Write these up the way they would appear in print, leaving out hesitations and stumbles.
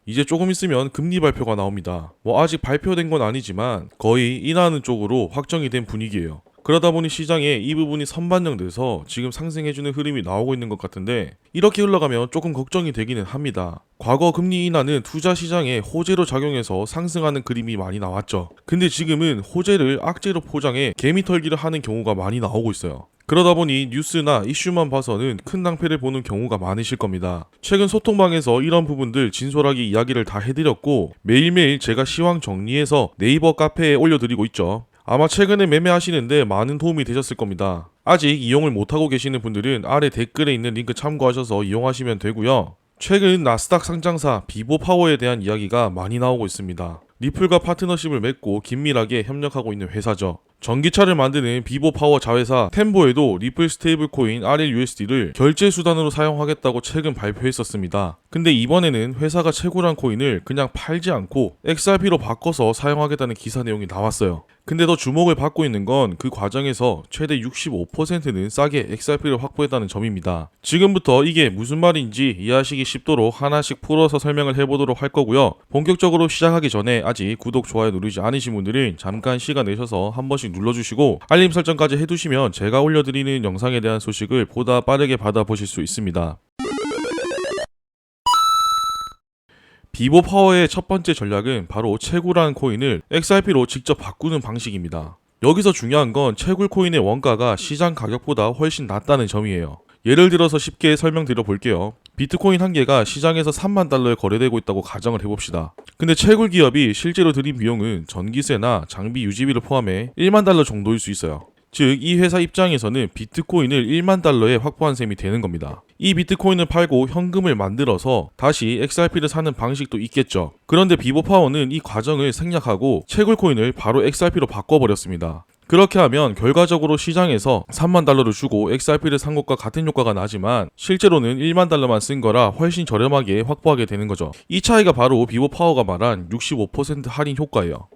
이제 조금 있으면 금리 발표가 나옵니다. 아직 발표된 건 아니지만 거의 인하하는 쪽으로 확정이 된 분위기예요. 그러다 보니 시장에 이 부분이 선반영돼서 지금 상승해주는 흐름이 나오고 있는 것 같은데, 이렇게 흘러가면 조금 걱정이 되기는 합니다. 과거 금리 인하는 투자 시장에 호재로 작용해서 상승하는 그림이 많이 나왔죠. 근데 지금은 호재를 악재로 포장해 개미 털기를 하는 경우가 많이 나오고 있어요. 그러다 보니 뉴스나 이슈만 봐서는 큰 낭패를 보는 경우가 많으실 겁니다. 최근 소통방에서 이런 부분들 진솔하게 이야기를 다 해드렸고, 매일매일 제가 시황 정리해서 네이버 카페에 올려드리고 있죠. 아마 최근에 매매하시는데 많은 도움이 되셨을 겁니다. 아직 이용을 못하고 계시는 분들은 아래 댓글에 있는 링크 참고하셔서 이용하시면 되고요. 최근 나스닥 상장사 비보파워에 대한 이야기가 많이 나오고 있습니다. 리플과 파트너십을 맺고 긴밀하게 협력하고 있는 회사죠. 전기차를 만드는 비보파워 자회사 템보에도 리플 스테이블 코인 RLUSD를 결제 수단으로 사용하겠다고 최근 발표했었습니다. 근데 이번에는 회사가 채굴한 코인을 그냥 팔지 않고 XRP로 바꿔서 사용하겠다는 기사 내용이 나왔어요. 근데 더 주목을 받고 있는 건 그 과정에서 최대 65%는 싸게 XRP를 확보했다는 점입니다. 지금부터 이게 무슨 말인지 이해하시기 쉽도록 하나씩 풀어서 설명을 해보도록 할 거고요. 본격적으로 시작하기 전에 아직 구독, 좋아요 누르지 않으신 분들은 잠깐 시간 내셔서 한 번씩 눌러주시고 알림 설정까지 해두시면 제가 올려드리는 영상에 대한 소식을 보다 빠르게 받아보실 수 있습니다. 비보파워의 첫 번째 전략은 바로 채굴한 코인을 XRP로 직접 바꾸는 방식입니다. 여기서 중요한 건 채굴 코인의 원가가 시장 가격보다 훨씬 낮다는 점이에요. 예를 들어서 쉽게 설명드려 볼게요. 비트코인 한 개가 시장에서 3만 달러에 거래되고 있다고 가정을 해봅시다. 근데 채굴 기업이 실제로 들인 비용은 전기세나 장비 유지비를 포함해 1만 달러 정도일 수 있어요. 즉, 이 회사 입장에서는 비트코인을 1만 달러에 확보한 셈이 되는 겁니다. 이 비트코인을 팔고 현금을 만들어서 다시 XRP를 사는 방식도 있겠죠. 그런데 비보파워는 이 과정을 생략하고 채굴 코인을 바로 XRP로 바꿔버렸습니다. 그렇게 하면 결과적으로 시장에서 3만 달러를 주고 XRP를 산 것과 같은 효과가 나지만 실제로는 1만 달러만 쓴 거라 훨씬 저렴하게 확보하게 되는 거죠. 이 차이가 바로 비보파워가 말한 65% 할인 효과예요.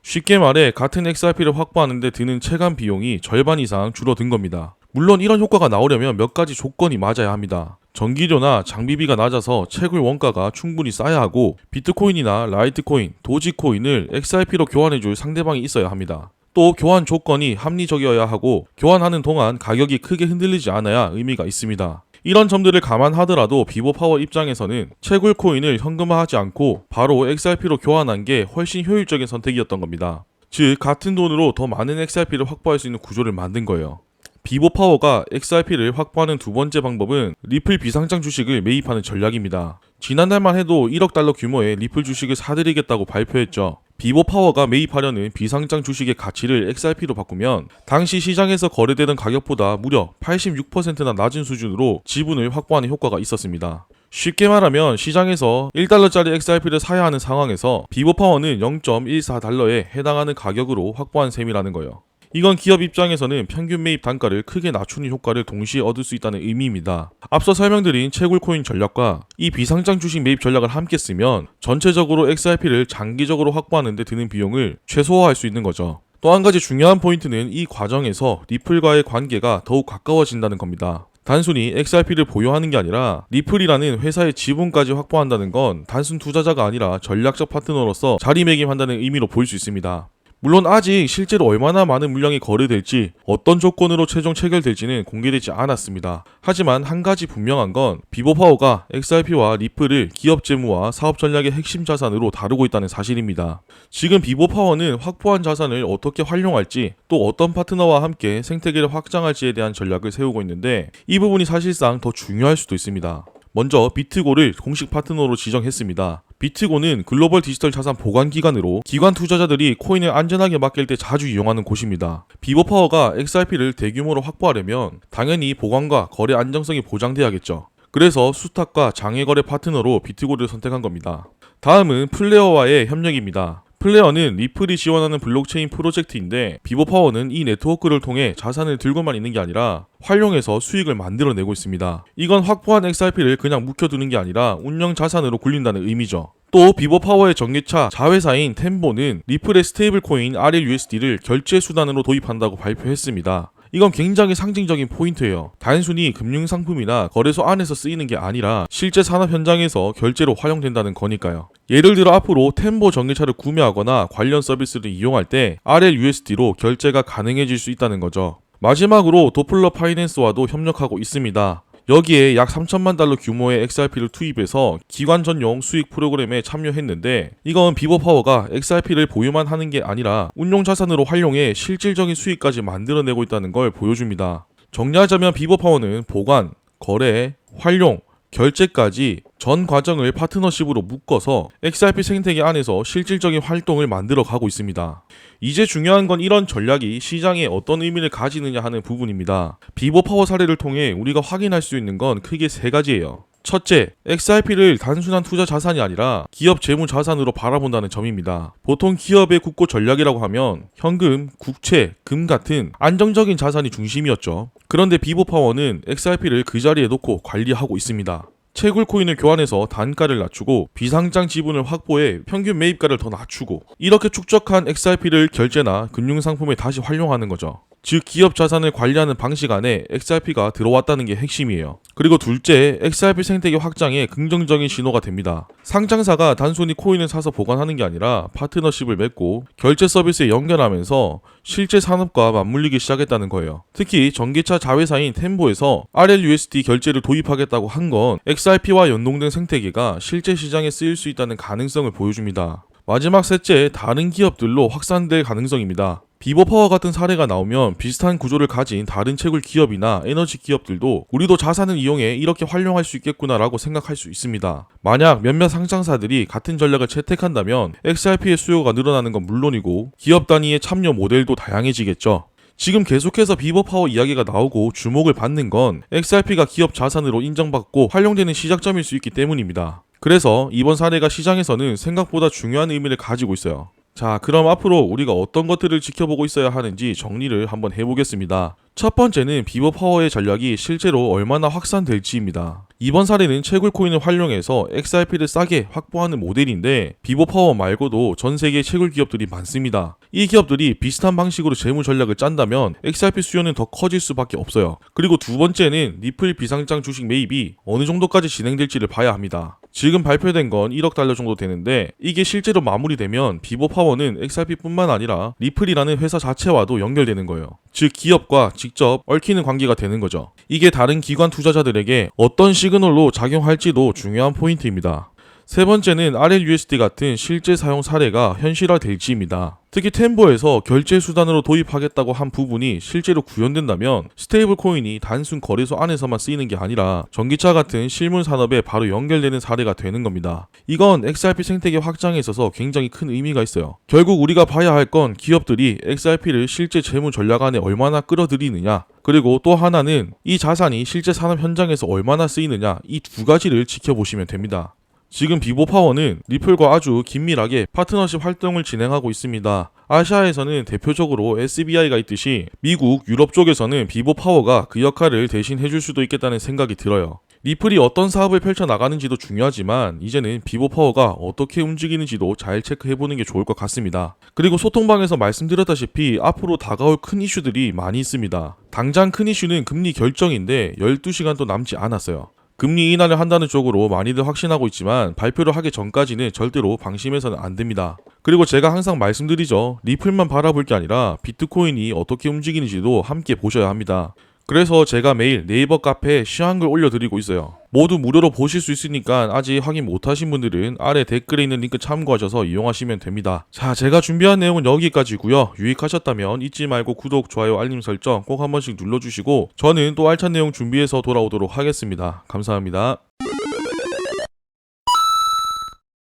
쉽게 말해 같은 XRP를 확보하는데 드는 체감 비용이 절반 이상 줄어든 겁니다. 물론 이런 효과가 나오려면 몇 가지 조건이 맞아야 합니다. 전기료나 장비비가 낮아서 채굴 원가가 충분히 쌓여야 하고, 비트코인이나 라이트코인, 도지코인을 XRP로 교환해줄 상대방이 있어야 합니다. 또 교환 조건이 합리적이어야 하고, 교환하는 동안 가격이 크게 흔들리지 않아야 의미가 있습니다. 이런 점들을 감안하더라도 비보파워 입장에서는 채굴 코인을 현금화하지 않고 바로 XRP로 교환한 게 훨씬 효율적인 선택이었던 겁니다. 즉, 같은 돈으로 더 많은 XRP를 확보할 수 있는 구조를 만든 거예요. 비보파워가 XRP를 확보하는 두 번째 방법은 리플 비상장 주식을 매입하는 전략입니다. 지난달만 해도 1억 달러 규모의 리플 주식을 사들이겠다고 발표했죠. 비보파워가 매입하려는 비상장 주식의 가치를 XRP로 바꾸면 당시 시장에서 거래되던 가격보다 무려 86%나 낮은 수준으로 지분을 확보하는 효과가 있었습니다. 쉽게 말하면 시장에서 1달러짜리 XRP를 사야 하는 상황에서 비보파워는 0.14달러에 해당하는 가격으로 확보한 셈이라는 거예요. 이건 기업 입장에서는 평균 매입 단가를 크게 낮추는 효과를 동시에 얻을 수 있다는 의미입니다. 앞서 설명드린 채굴 코인 전략과 이 비상장 주식 매입 전략을 함께 쓰면 전체적으로 XRP를 장기적으로 확보하는 데 드는 비용을 최소화할 수 있는 거죠. 또 한 가지 중요한 포인트는 이 과정에서 리플과의 관계가 더욱 가까워진다는 겁니다. 단순히 XRP를 보유하는 게 아니라 리플이라는 회사의 지분까지 확보한다는 건 단순 투자자가 아니라 전략적 파트너로서 자리매김한다는 의미로 볼 수 있습니다. 물론 아직 실제로 얼마나 많은 물량이 거래될지, 어떤 조건으로 최종 체결될지는 공개되지 않았습니다. 하지만 한 가지 분명한 건 비보파워가 XRP와 리플을 기업 재무와 사업 전략의 핵심 자산으로 다루고 있다는 사실입니다. 지금 비보파워는 확보한 자산을 어떻게 활용할지, 또 어떤 파트너와 함께 생태계를 확장할지에 대한 전략을 세우고 있는데, 이 부분이 사실상 더 중요할 수도 있습니다. 먼저 비트고를 공식 파트너로 지정했습니다. 비트고는 글로벌 디지털 자산 보관 기관으로 기관 투자자들이 코인을 안전하게 맡길 때 자주 이용하는 곳입니다. 비보파워가 XRP를 대규모로 확보하려면 당연히 보관과 거래 안정성이 보장돼야겠죠. 그래서 수탁과 장외거래 파트너로 비트고를 선택한 겁니다. 다음은 플레어와의 협력입니다. 플레어는 리플이 지원하는 블록체인 프로젝트인데, 비보파워는 이 네트워크를 통해 자산을 들고만 있는 게 아니라 활용해서 수익을 만들어내고 있습니다. 이건 확보한 XRP를 그냥 묵혀두는 게 아니라 운영 자산으로 굴린다는 의미죠. 또 비보파워의 전기차 자회사인 템보는 리플의 스테이블 코인 RLUSD를 결제 수단으로 도입한다고 발표했습니다. 이건 굉장히 상징적인 포인트예요. 단순히 금융상품이나 거래소 안에서 쓰이는 게 아니라 실제 산업 현장에서 결제로 활용된다는 거니까요. 예를 들어 앞으로 템보 전기차를 구매하거나 관련 서비스를 이용할 때 RLUSD로 결제가 가능해질 수 있다는 거죠. 마지막으로 도플러 파이낸스와도 협력하고 있습니다. 여기에 약 3천만 달러 규모의 XRP를 투입해서 기관 전용 수익 프로그램에 참여했는데, 이건 비버파워가 XRP를 보유만 하는 게 아니라 운용 자산으로 활용해 실질적인 수익까지 만들어내고 있다는 걸 보여줍니다. 정리하자면 비버파워는 보관, 거래, 활용, 결제까지 전 과정을 파트너십으로 묶어서 XRP 생태계 안에서 실질적인 활동을 만들어 가고 있습니다. 이제 중요한 건 이런 전략이 시장에 어떤 의미를 가지느냐 하는 부분입니다. 비버파워 사례를 통해 우리가 확인할 수 있는 건 크게 세 가지예요. 첫째, XRP를 단순한 투자 자산이 아니라 기업 재무 자산으로 바라본다는 점입니다. 보통 기업의 국고 전략이라고 하면 현금, 국채, 금 같은 안정적인 자산이 중심이었죠. 그런데 비버파워는 XRP를 그 자리에 놓고 관리하고 있습니다. 채굴 코인을 교환해서 단가를 낮추고 비상장 지분을 확보해 평균 매입가를 더 낮추고, 이렇게 축적한 XRP를 결제나 금융상품에 다시 활용하는 거죠. 즉 기업 자산을 관리하는 방식 안에 XRP가 들어왔다는 게 핵심이에요. 그리고 둘째, XRP 생태계 확장에 긍정적인 신호가 됩니다. 상장사가 단순히 코인을 사서 보관하는 게 아니라 파트너십을 맺고 결제 서비스에 연결하면서 실제 산업과 맞물리기 시작했다는 거예요. 특히 전기차 자회사인 템보에서 RLUSD 결제를 도입하겠다고 한 건 XRP와 연동된 생태계가 실제 시장에 쓰일 수 있다는 가능성을 보여줍니다. 마지막 셋째, 다른 기업들로 확산될 가능성입니다. 비버파워 같은 사례가 나오면 비슷한 구조를 가진 다른 채굴 기업이나 에너지 기업들도 우리도 자산을 이용해 이렇게 활용할 수 있겠구나라고 생각할 수 있습니다. 만약 몇몇 상장사들이 같은 전략을 채택한다면 XRP의 수요가 늘어나는 건 물론이고 기업 단위의 참여 모델도 다양해지겠죠. 지금 계속해서 비버파워 이야기가 나오고 주목을 받는 건 XRP가 기업 자산으로 인정받고 활용되는 시작점일 수 있기 때문입니다. 그래서 이번 사례가 시장에서는 생각보다 중요한 의미를 가지고 있어요. 자, 그럼 앞으로 우리가 어떤 것들을 지켜보고 있어야 하는지 정리를 한번 해보겠습니다. 첫 번째는 비버파워의 전략이 실제로 얼마나 확산될지입니다. 이번 사례는 채굴 코인을 활용해서 XRP를 싸게 확보하는 모델인데, 비버파워 말고도 전 세계 채굴 기업들이 많습니다. 이 기업들이 비슷한 방식으로 재무 전략을 짠다면 XRP 수요는 더 커질 수밖에 없어요. 그리고 두 번째는 리플 비상장 주식 매입이 어느 정도까지 진행될지를 봐야 합니다. 지금 발표된 건 1억 달러 정도 되는데, 이게 실제로 마무리되면 비버파워는 XRP뿐만 아니라 리플이라는 회사 자체와도 연결되는 거예요. 즉 기업과 직접 얽히는 관계가 되는 거죠. 이게 다른 기관 투자자들에게 어떤 시그널로 작용할지도 중요한 포인트입니다. 세 번째는 RLUSD 같은 실제 사용 사례가 현실화될지입니다. 특히 템보에서 결제 수단으로 도입하겠다고 한 부분이 실제로 구현된다면 스테이블 코인이 단순 거래소 안에서만 쓰이는 게 아니라 전기차 같은 실물 산업에 바로 연결되는 사례가 되는 겁니다. 이건 XRP 생태계 확장에 있어서 굉장히 큰 의미가 있어요. 결국 우리가 봐야 할 건 기업들이 XRP를 실제 재무 전략 안에 얼마나 끌어들이느냐, 그리고 또 하나는 이 자산이 실제 산업 현장에서 얼마나 쓰이느냐, 이 두 가지를 지켜보시면 됩니다. 지금 비버파워는 리플과 아주 긴밀하게 파트너십 활동을 진행하고 있습니다. 아시아에서는 대표적으로 SBI가 있듯이 미국, 유럽 쪽에서는 비버파워가 그 역할을 대신 해줄 수도 있겠다는 생각이 들어요. 리플이 어떤 사업을 펼쳐나가는지도 중요하지만 이제는 비버파워가 어떻게 움직이는지도 잘 체크해보는 게 좋을 것 같습니다. 그리고 소통방에서 말씀드렸다시피 앞으로 다가올 큰 이슈들이 많이 있습니다. 당장 큰 이슈는 금리 결정인데 12시간도 남지 않았어요. 금리 인하를 한다는 쪽으로 많이들 확신하고 있지만 발표를 하기 전까지는 절대로 방심해서는 안 됩니다. 그리고 제가 항상 말씀드리죠. 리플만 바라볼 게 아니라 비트코인이 어떻게 움직이는지도 함께 보셔야 합니다. 그래서 제가 매일 네이버 카페에 시황글 올려드리고 있어요. 모두 무료로 보실 수 있으니까 아직 확인 못하신 분들은 아래 댓글에 있는 링크 참고하셔서 이용하시면 됩니다. 자, 제가 준비한 내용은 여기까지고요. 유익하셨다면 잊지 말고 구독, 좋아요, 알림 설정 꼭 한 번씩 눌러주시고 저는 또 알찬 내용 준비해서 돌아오도록 하겠습니다. 감사합니다.